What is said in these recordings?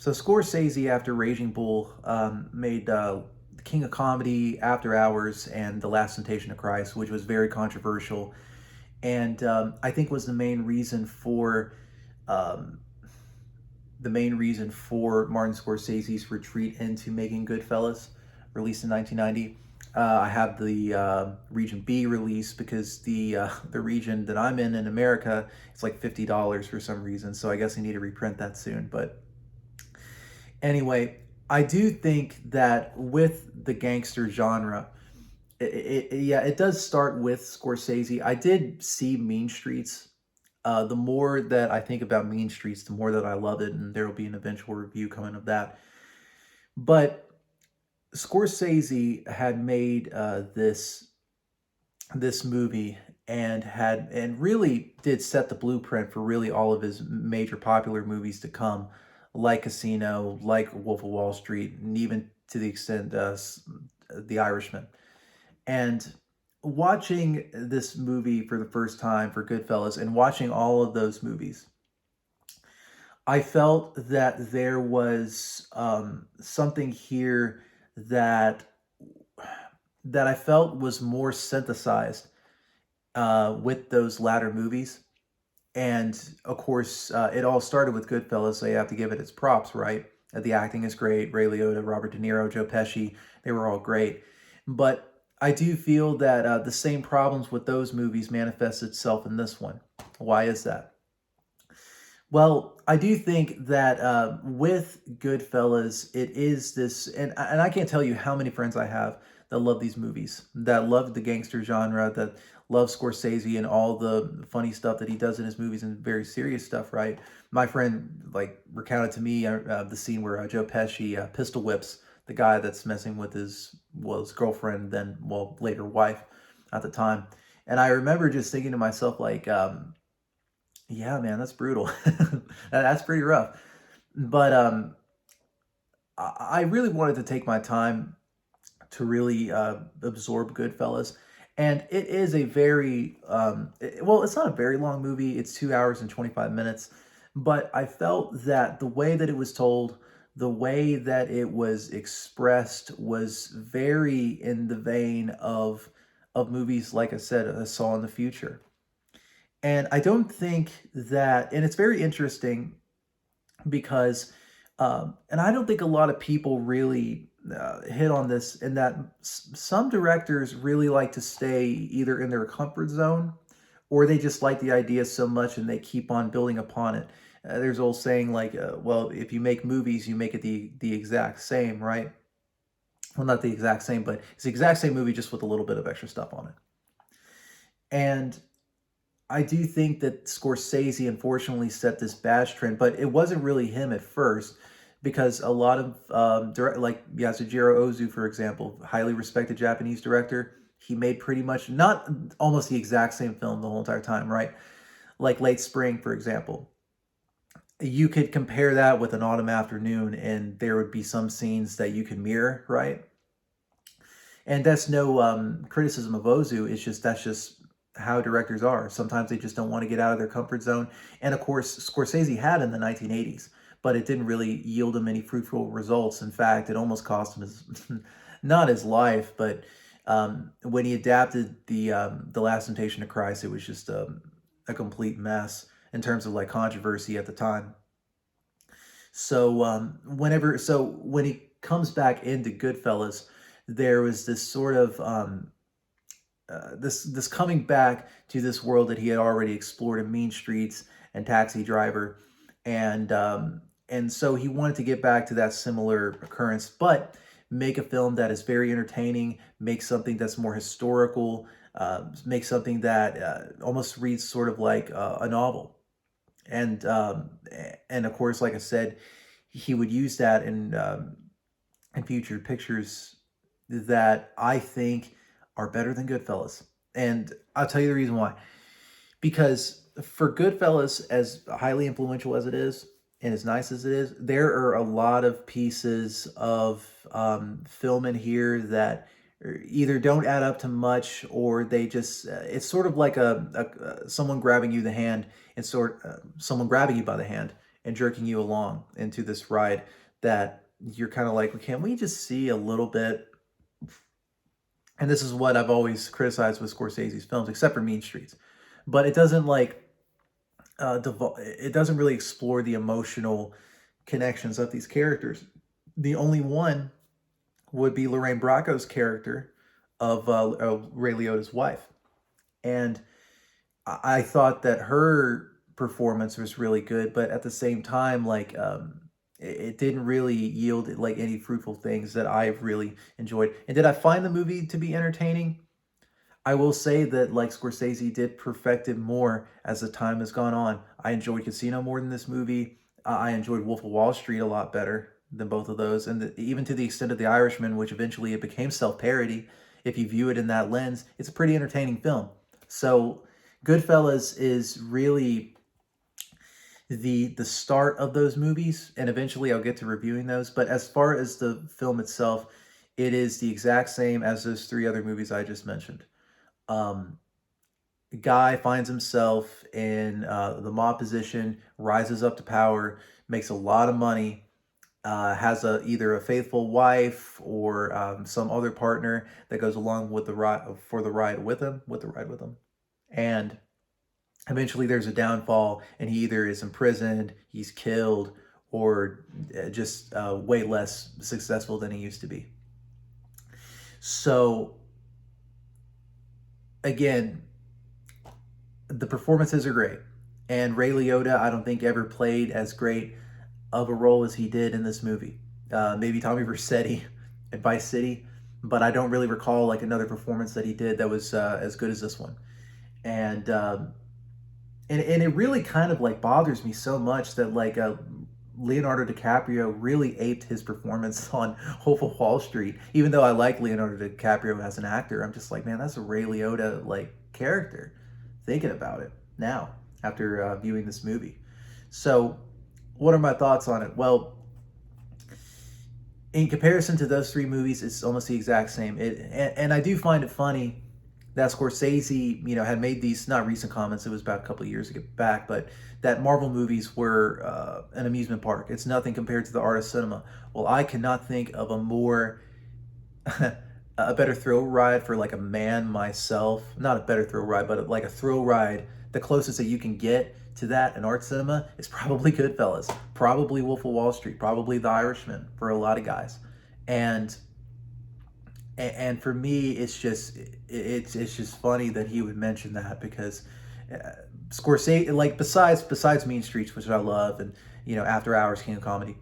So Scorsese, after Raging Bull, made The King of Comedy, After Hours, and The Last Temptation of Christ, which was very controversial, and I think was um, the main reason for Martin Scorsese's retreat into making Goodfellas, released in 1990. I have the Region B release because the region that I'm in America, it's like $50 for some reason. So I guess I need to reprint that soon. But anyway, I do think that with the gangster genre, yeah, it does start with Scorsese. I did see Mean Streets. The more that I think about Mean Streets, the more that I love it, and there will be an eventual review coming of that. But Scorsese had made this movie and really did set the blueprint for really all of his major popular movies to come, like Casino, like Wolf of Wall Street, and even to the extent The Irishman. And watching this movie for the first time for Goodfellas and watching all of those movies, I felt that there was something here that I felt was more synthesized with those latter movies. And of course, it all started with Goodfellas, so you have to give it its props, right? The acting is great. Ray Liotta, Robert De Niro, Joe Pesci, they were all great. But I do feel that the same problems with those movies manifest itself in this one. Why is that? Well, I do think that with Goodfellas, it is this, and I can't tell you how many friends I have that love these movies, that love the gangster genre, that love Scorsese and all the funny stuff that he does in his movies and very serious stuff. Right? My friend like recounted to me the scene where Joe Pesci pistol whips the guy that's messing with his girlfriend, then later wife at the time, and I remember just thinking to myself like. Yeah, man, that's brutal. That's pretty rough. But I really wanted to take my time to really absorb Goodfellas, and it is a very well, it's not a very long movie. It's 2 hours and 25 minutes, but I felt that the way that it was told, the way that it was expressed, was very in the vein of movies like I said, I saw in the future. And I don't think that, and it's very interesting because, and I don't think a lot of people really hit on this, in that some directors really like to stay either in their comfort zone or they just like the idea so much and they keep on building upon it. There's old saying like, well, if you make movies, you make it the exact same, right? Well, not the exact same, but it's the exact same movie just with a little bit of extra stuff on it. And I do think that Scorsese unfortunately set this bad trend, but it wasn't really him at first because a lot of like Yasujiro Ozu, for example, highly respected Japanese director, he made pretty much not almost the exact same film the whole entire time, right? Like Late Spring, for example. You could compare that with An Autumn Afternoon, and there would be some scenes that you can mirror, right? And that's no criticism of Ozu. It's just that's just how directors are. Sometimes they just don't want to get out of their comfort zone. And of course, Scorsese had in the 1980s, but it didn't really yield him any fruitful results. In fact, it almost cost him his not his life, but when he adapted the Last Temptation of Christ, it was just a complete mess in terms of like controversy at the time. So when he comes back into Goodfellas, there was this sort of this coming back to this world that he had already explored in Mean Streets and Taxi Driver, and so he wanted to get back to that similar occurrence, but make a film that is very entertaining, make something that's more historical, make something that almost reads sort of like a novel, and and of course, like I said, he would use that in future pictures that I think are better than Goodfellas. And I'll tell you the reason why. Because for Goodfellas, as highly influential as it is, and as nice as it is, there are a lot of pieces of film in here that either don't add up to much or they just it's sort of like a someone grabbing you the hand and someone grabbing you by the hand and jerking you along into this ride that you're kind of like, can we just see a little bit? And this is what I've always criticized with Scorsese's films, except for Mean Streets. But it doesn't like it doesn't really explore the emotional connections of these characters. The only one would be Lorraine Bracco's character of Ray Liotta's wife, and I thought that her performance was really good, but at the same time, like it didn't really yield like any fruitful things that I've really enjoyed. And did I find the movie to be entertaining? I will say that like Scorsese did perfect it more as the time has gone on. I enjoyed Casino more than this movie. I enjoyed Wolf of Wall Street a lot better than both of those, and even to the extent of The Irishman, which eventually it became self-parody. If you view it in that lens, it's a pretty entertaining film. So, Goodfellas is really the start of those movies, and eventually I'll get to reviewing those. But as far as the film itself, it is the exact same as those three other movies I just mentioned. Um, Guy finds himself in the mob position, rises up to power, makes a lot of money, has a either a faithful wife or some other partner that goes along with the ride for the ride with him, and eventually there's a downfall, and he either is imprisoned, he's killed, or just way less successful than he used to be. So again, the performances are great. And Ray Liotta, I don't think ever played as great of a role as he did in this movie. Maybe Tommy Vercetti in Vice City, but I don't really recall like another performance that he did that was as good as this one. And and it really kind of like bothers me so much that like Leonardo DiCaprio really aped his performance on Wolf of Wall Street. Even though I like Leonardo DiCaprio as an actor, I'm just like, man, that's a Ray Liotta like character. Thinking about it now after viewing this movie. So, what are my thoughts on it? Well, in comparison to those three movies, it's almost the exact same. And I do find it funny that Scorsese, had made these not recent comments. It was about a couple of years back, but that Marvel movies were an amusement park. It's nothing compared to the art of cinema. Well, I cannot think of a more a better thrill ride for like a man myself. Not a better thrill ride, but like a thrill ride. The closest that you can get to that in art cinema is probably Goodfellas, probably Wolf of Wall Street, probably The Irishman for a lot of guys, and for me, it's just funny that he would mention that because Scorsese, like besides Mean Streets, which I love, and After Hours, King of Comedy,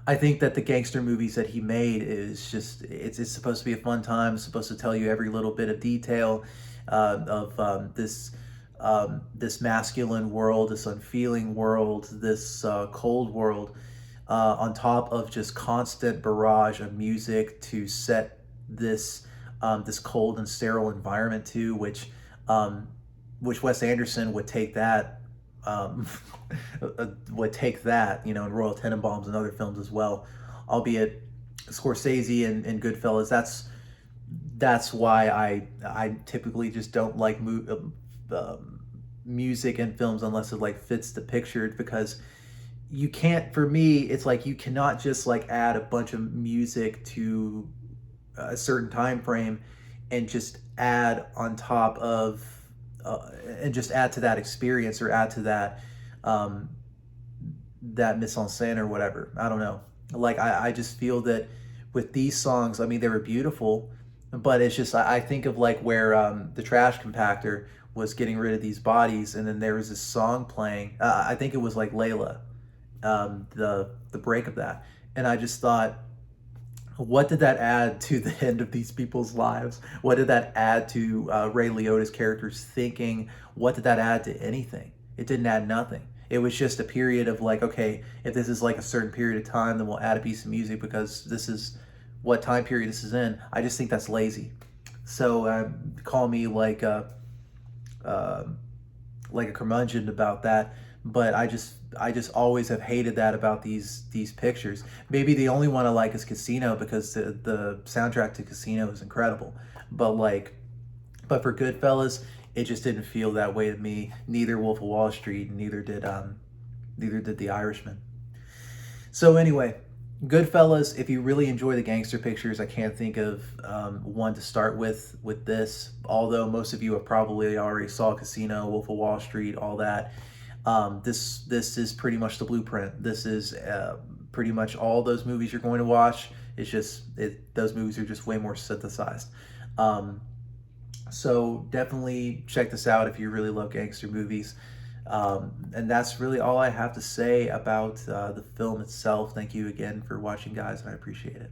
I think that the gangster movies that he made is just it's supposed to be a fun time. It's supposed to tell you every little bit of detail of this masculine world, this unfeeling world, this cold world, on top of just constant barrage of music to set this cold and sterile environment to, which Wes Anderson would take that um, and Royal Tenenbaums and other films as well, albeit Scorsese and Goodfellas. That's why I typically just don't like music in films unless it like fits the picture, because you can't, for me it's like you cannot just like add a bunch of music to a certain time frame and just add on top of and just add to that experience, or add to um, that mise en scène or whatever. I don't know. Like I just feel that with these songs, I mean they were beautiful, but it's just I think of like where the trash compactor was getting rid of these bodies, and then there was this song playing. I think it was like Layla, the break of that, and I just thought, what did that add to the end of these people's lives? What did that add to Ray Liotta's character's thinking? What did that add to anything? It didn't add nothing. It was just a period of like, okay, if this is like a certain period of time, then we'll add a piece of music because this is what time period this is in. I just think that's lazy. So call me uh, like a curmudgeon about that, but I just always have hated that about these pictures. Maybe the only one I like is Casino, because the soundtrack to Casino is incredible. But but for Goodfellas, it just didn't feel that way to me. Neither Wolf of Wall Street, neither did Neither did The Irishman. So anyway, Goodfellas. If you really enjoy the gangster pictures, I can't think of one to start with this. Although most of you have probably already saw Casino, Wolf of Wall Street, all that. This is pretty much the blueprint. This is pretty much all those movies you're going to watch. It's just those movies are just way more synthesized. Um, so definitely check this out if you really love gangster movies. And that's really all I have to say about the film itself. Thank you again for watching, guys, and I appreciate it.